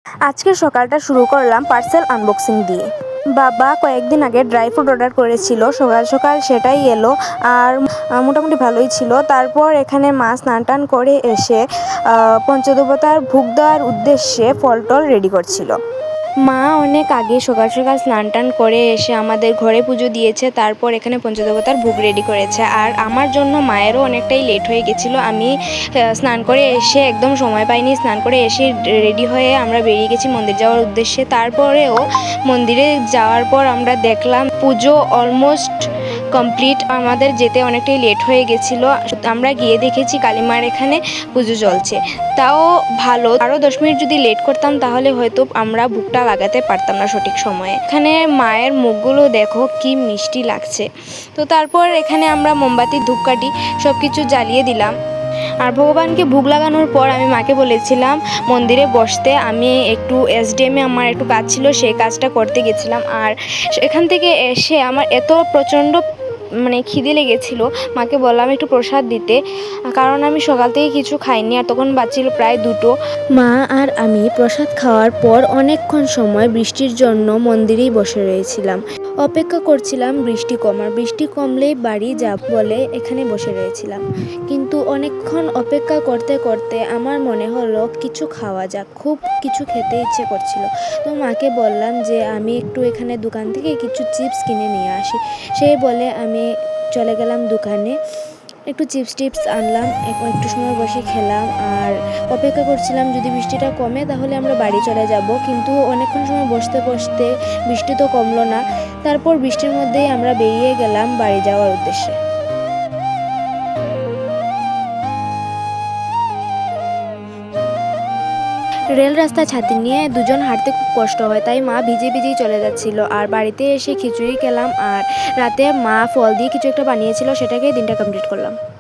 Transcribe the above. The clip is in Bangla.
আজকের সকালটা শুরু করলাম পার্সেল আনবক্সিং দিয়ে। বাবা কয়েকদিন আগে ড্রাই ফ্রুট অর্ডার করেছিল, সকাল সকাল সেটাই এলো। আর মোটামুটি ভালোই ছিল। তারপর এখানে মা স্নান টান করে এসে পঞ্চদেবতার ভোগ দেওয়ার উদ্দেশ্যে ফল টল রেডি করছিল। মা অনেক আগে সকাল সকাল স্নান টান করে এসে আমাদের ঘরে পুজো দিয়েছে, তারপর এখানে পঞ্চদেবতার ভোগ রেডি করেছে। আর আমার জন্য মায়েরও অনেকটাই লেট হয়ে গেছিলো। আমি স্নান করে এসে একদম সময় পাইনি। স্নান করে এসে রেডি হয়ে আমরা বেরিয়ে গেছি মন্দির যাওয়ার উদ্দেশ্যে। তারপরেও মন্দিরে যাওয়ার পর আমরা দেখলাম পুজো অলমোস্ট কমপ্লিট। আমাদের যেতে অনেকটাই লেট হয়ে গেছিলো। আমরা গিয়ে দেখেছি কালীমার এখানে পুজো চলছে। তাও ভালো, আরও 10 মিনিট যদি লেট করতাম তাহলে হয়তো আমরা ভোগটা লাগাতে পারতাম না সঠিক সময়ে। এখানে মায়ের মুখগুলো দেখো কি মিষ্টি লাগছে। তো তারপর এখানে আমরা মোমবাতি ধূপকাঠি সব কিছু জ্বালিয়ে দিলাম। আর ভগবানকে ভোগ লাগানোর পর আমি মাকে বলেছিলাম মন্দিরে বসতে। আমি একটু এসডিএমে আমার একটু কাজ ছিল, সেই কাজটা করতে গেছিলাম। আর এখান থেকে এসে আমার এত প্রচণ্ড খিদে লেগেছিলো, মাকে বললাম একটু প্রসাদ দিতে, কারণ আমি সকাল থেকে কিছু খাইনি। আর তখন বাজছিল প্রায় 2টো। মা আর আমি প্রসাদ খাওয়ার পর অনেকক্ষণ সময় বৃষ্টির জন্য মন্দিরেই বসে রয়েছিলাম, অপেক্ষা করছিলাম বৃষ্টি কমার। বৃষ্টি কমলেই বাড়ি যাব বলে এখানে বসে রয়েছিলাম। কিন্তু অনেকক্ষণ অপেক্ষা করতে করতে আমার মনে হলো কিছু খাওয়া যাক, খুব কিছু খেতে ইচ্ছে করছিল। তো মাকে বললাম যে আমি একটু এখানে দোকান থেকে কিছু চিপস কিনে নিয়ে আসি। সেই বলে আমি চলে গেলাম দোকানে, একটু চিপস টিপস আনলাম, একটু সময় বসে খেলাম। আর অপেক্ষা করছিলাম যদি বৃষ্টিটা কমে তাহলে আমরা বাড়ি চলে যাব। কিন্তু অনেকক্ষণ সময় বসতে বসতে বৃষ্টি তো কমলো না। তারপর বৃষ্টির মধ্যেই আমরা বেরিয়ে গেলাম বাড়ি যাওয়ার উদ্দেশ্যে। রেল রাস্তা ছাতি নিয়ে দুজন হাঁটতে খুব কষ্ট হয়, তাই মা ভিজে ভিজেই চলে যাচ্ছিল। আর বাড়িতে এসে খিচুড়ি খেলাম। আর রাতে মা ফল দিয়ে কিছু একটা বানিয়েছিল, সেটাকেই দিনটা কমপ্লিট করলাম।